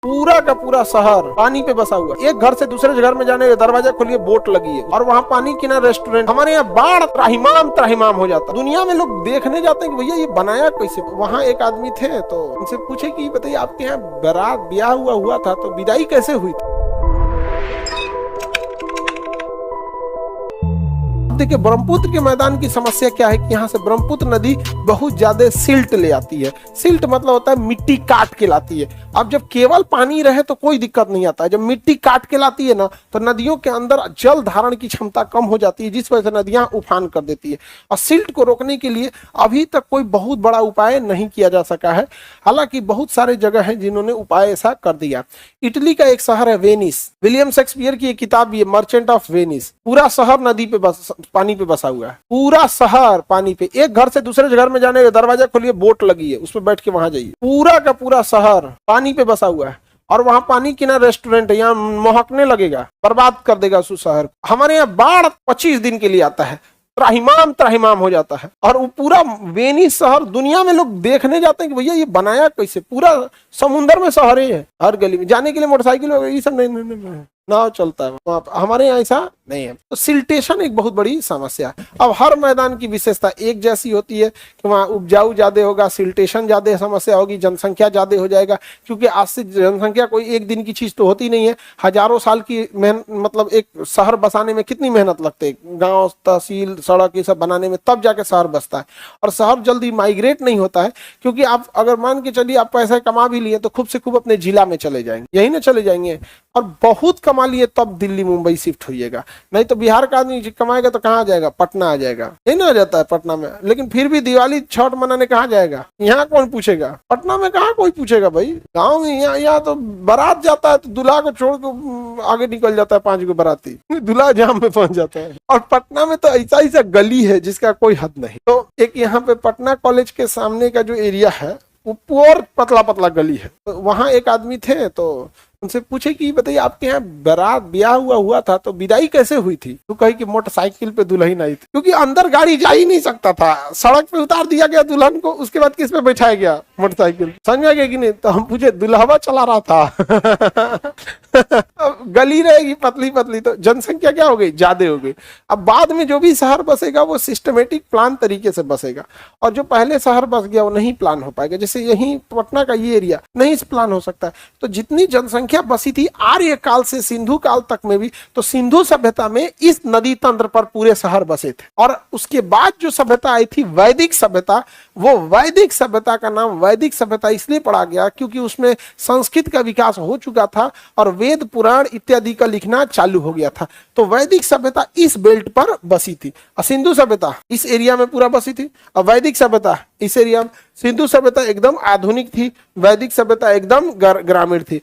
पूरा का पूरा शहर पानी पे बसा हुआ है। एक घर से दूसरे घर में जाने का दरवाजा खोलिए, बोट लगी है और वहाँ पानी किनारे रेस्टोरेंट। हमारे यहाँ बाढ़ त्राहिमाम त्राहिमाम हो जाता। दुनिया में लोग देखने जाते हैं कि भैया ये बनाया कैसे। वहाँ एक आदमी थे तो उनसे पूछे कि बताइए आपके यहाँ बारात ब्याह हुआ था तो विदाई कैसे हुई थी। देखिए ब्रह्मपुत्र के मैदान की समस्या क्या है कि यहाँ से ब्रह्मपुत्र नदी बहुत ज्यादा सिल्ट ले आती है। सिल्ट मतलब होता है मिट्टी काट के लाती है। अब जब केवल पानी रहे तो कोई दिक्कत नहीं आता है, जब मिट्टी काट के लाती है ना तो नदियों के अंदर जल धारण की क्षमता कम हो जाती है, जिस वजह से नदियां उफान कर देती है। और सिल्ट को रोकने के लिए अभी तक कोई बहुत बड़ा उपाय नहीं किया जा सका है, हालांकि बहुत सारे जगह हैं जिन्होंने उपाय ऐसा कर दिया। इटली का एक शहर है वेनिस, विलियम शेक्सपियर की एक किताब भी है मर्चेंट ऑफ वेनिस। पूरा शहर नदी पे पानी पे बसा हुआ है, पूरा शहर पानी पे। एक घर से दूसरे घर में जाने का दरवाजा खोलिए, बोट लगी है, उसमें बैठ के वहां जाइए। पूरा का पूरा शहर पानी पे बसा हुआ है और वहां पानी किनारे रेस्टोरेंट है, यहाँ महकने लगेगा, बर्बाद कर देगा उस शहर। हमारे यहाँ बाढ़ 25 दिन के लिए आता है, त्राहिमाम त्राहिमाम हो जाता है। और वो पूरा वेनिस शहर दुनिया में लोग देखने जाते हैं कि भैया ये बनाया कैसे। पूरा समुद्र में शहर है, हर गली में जाने के लिए मोटरसाइकिल ये सब नहीं नाव चलता है वहाँ। हमारे यहाँ ऐसा नहीं है। तो सिल्टेशन एक बहुत बड़ी समस्या है। अब हर मैदान की विशेषता एक जैसी होती है कि वहाँ उपजाऊ ज्यादा होगा, सिल्टेशन ज्यादा समस्या होगी, जनसंख्या ज्यादा हो जाएगा, क्योंकि आज से जनसंख्या कोई एक दिन की चीज तो होती नहीं है। हजारों साल की मेहनत, मतलब एक शहर बसाने में कितनी मेहनत लगती है, गाँव तहसील सड़क ये सब बनाने में, तब जाके शहर बसता है। और शहर जल्दी माइग्रेट नहीं होता है, क्योंकि आप अगर मान के चलिए आप पैसा कमा भी लिए तो खूब से खूब अपने जिला में चले जाएंगे, यही ना चले जाएंगे, और बहुत कमा लिए तब दिल्ली मुंबई शिफ्ट होइएगा। नहीं तो बिहार का आदमी कमाएगा तो कहाँ जाएगा, पटना आ जाएगा, यही ना आ जाता है पटना में। लेकिन फिर भी दिवाली छठ मनाने कहाँ जाएगा, यहाँ कौन पूछेगा, पटना में कहाँ कोई पूछेगा भाई। गाँव में यहाँ तो बारात जाता है तो दूल्हा को छोड़ के आगे निकल जाता है 5 गो बाराती, दूल्हा जाम में पहुंच जाता है। और पटना में तो ऐसा ऐसा गली है जिसका कोई हद नहीं। तो एक यहाँ पे पटना कॉलेज के सामने का जो एरिया है वो पूरा पतला पतला गली है। तो वहाँ एक आदमी थे तो उनसे पूछे कि बताइए आपके यहाँ बारात ब्याह हुआ था तो विदाई कैसे हुई थी। तो कही कि मोटरसाइकिल पे दुल्हन आई थी, क्योंकि अंदर गाड़ी जा ही नहीं सकता था, सड़क पे उतार दिया गया दुल्हन को, उसके बाद किस पे बैठाया गया, मोटरसाइकिल। समझ गए कि नहीं। तो हम पूछे दुल्हवा चला रहा था। अब गली रहेगी पतली पतली तो जनसंख्या क्या हो गई, ज्यादा हो गई। अब बाद में जो भी शहर बसेगा वो सिस्टमेटिक प्लान तरीके से बसेगा, और जो पहले शहर बस गया वो नहीं प्लान हो पाएगा। जैसे यही पटना का ये एरिया नहीं प्लान हो सकता है। तो जितनी जनसंख्या बसी थी आर्य काल से सिंधु काल तक में भी, तो सिंधु सभ्यता में इस नदी तंत्र पर पूरे शहर बसे थे। और उसके बाद जो सभ्यता आई थी वैदिक सभ्यता, वो वैदिक सभ्यता का नाम वैदिक सभ्यता इसलिए पड़ा गया क्योंकि उसमें संस्कृत का विकास हो चुका था और वेद पुराण इत्यादि का लिखना चालू हो गया था। तो वैदिक सभ्यता इस बेल्ट पर बसी थी और सिंधु सभ्यता इस एरिया में पूरा बसी थी, और वैदिक सभ्यता इस एरिया में। सिंधु सभ्यता एकदम आधुनिक थी, वैदिक सभ्यता एकदम ग्रामीण थी।